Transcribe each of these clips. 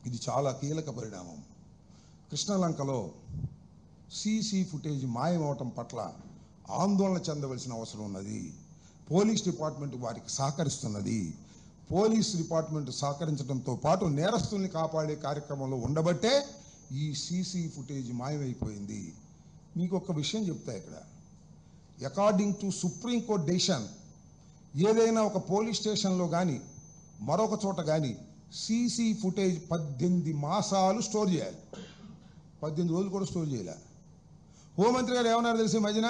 ఇది చాలా కీలక పరిణామం. కృష్ణలంకలో సీసీ ఫుటేజ్ మాయమవటం పట్ల ఆందోళన చెందవలసిన అవసరం ఉన్నది. పోలీస్ డిపార్ట్మెంట్ వారికి సహకరిస్తున్నది. పోలీస్ డిపార్ట్మెంట్ సహకరించడంతో పాటు నేరస్తుల్ని కాపాడే కార్యక్రమంలో ఉండబట్టే ఈ సీసీ ఫుటేజ్ మాయమైపోయింది. మీకు ఒక విషయం చెప్తా ఇక్కడ. అకార్డింగ్ టు సుప్రీంకోర్టు డెసిషన్, ఏదైనా ఒక పోలీస్ స్టేషన్లో కానీ మరొక చోట కానీ సీసీ ఫుటేజ్ 18 మాసాలు స్టోర్ చేయాలి. 18 రోజులు కూడా స్టోర్ చేయాలి. హోంమంత్రి గారు ఏమన్నారు తెలిసి మధ్యన,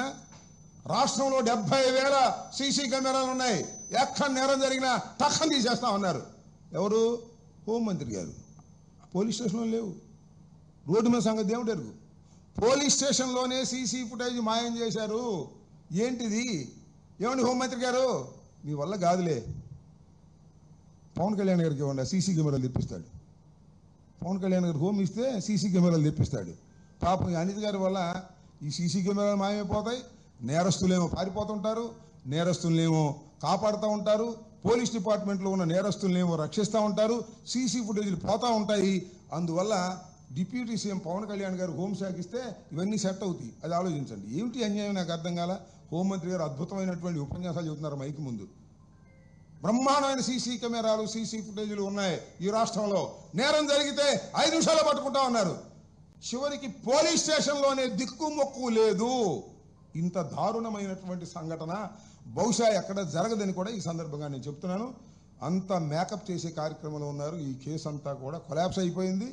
రాష్ట్రంలో 70,000 సీసీ కెమెరాలు ఉన్నాయి, ఎక్కడ నేరం జరిగినా తక్షణం తీసేస్తామన్నారు. ఎవరు? హోంమంత్రి గారు. పోలీస్ స్టేషన్లో లేవు. రోడ్డు మీద సంగతి దేవుడు ఎరుగు. పోలీస్ స్టేషన్లోనే సీసీ ఫుటేజ్ మాయం చేశారు. ఏంటిది? ఏమండి హోంమంత్రి గారు, మీ వల్ల కాదులే. పవన్ కళ్యాణ్ గారికి ఇవ్వండి, సీసీ కెమెరాలు తెప్పిస్తాడు. పవన్ కళ్యాణ్ గారికి హోమ్ ఇస్తే సీసీ కెమెరాలు తెప్పిస్తాడు. పాపం అనిత్ గారి వల్ల ఈ సీసీ కెమెరాలు మాయమైపోతాయి. నేరస్తులేమో పారిపోతుంటారు, నేరస్తులనేమో కాపాడుతూ ఉంటారు, పోలీస్ డిపార్ట్మెంట్లో ఉన్న నేరస్తులనేమో రక్షిస్తూ ఉంటారు, సీసీ ఫుటేజీలు పోతూ ఉంటాయి. అందువల్ల డిప్యూటీ సీఎం పవన్ కళ్యాణ్ గారు హోంశాఖ ఇస్తే ఇవన్నీ సెట్ అవుతాయి. అది ఆలోచించండి. ఏమిటి అన్యాయం నాకు అర్థం కాల. హోంమంత్రి గారు అద్భుతమైనటువంటి ఉపన్యాసాలు చెబుతున్నారు మైకి ముందు. బ్రహ్మాండమైన సీసీ కెమెరాలు, సీసీ ఫుటేజీలు ఉన్నాయి ఈ రాష్ట్రంలో. నేరం జరిగితే 5 నిమిషాలు పట్టుకుంటా ఉన్నారు. చివరికి పోలీస్ స్టేషన్లోనే దిక్కుమొక్కు లేదు. ఇంత దారుణమైనటువంటి సంఘటన బహుశా ఎక్కడ జరగదని కూడా ఈ సందర్భంగా నేను చెప్తున్నాను. అంత మేకప్ చేసే కార్యక్రమంలో ఉన్నారు. ఈ కేసు అంతా కూడా కొలాప్స్ అయిపోయింది.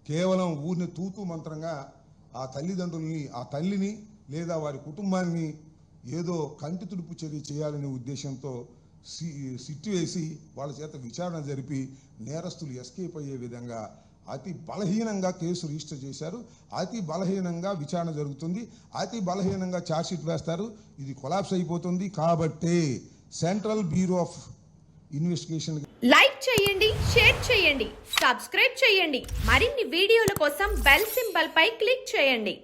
కేవలం ఊరిని తూతూ మంత్రంగా ఆ తల్లిదండ్రుల్ని, ఆ తల్లిని లేదా వారి కుటుంబాన్ని ఏదో కంటి తుడుపు చర్య చేయాలనే ఉద్దేశంతో సిట్టు వేసి వాళ్ళ చేత విచారణ జరిపి నేరస్తులు ఎస్కేప్ అయ్యే విధంగా అతి బలహీనంగా కేసు రిజిస్టర్ చేశారు. అతి బలహీనంగా విచారణ జరుగుతుంది. అతి బలహీనంగా ఛార్జ్షీట్ వేస్తారు. ఇది కొలాప్స్ అయిపోతుంది. కాబట్టి central bureau of investigation like చేయండి, షేర్ చేయండి, సబ్స్క్రైబ్ చేయండి. మరిన్ని వీడియోల కోసం బెల్ సింబల్ పై క్లిక్ చేయండి.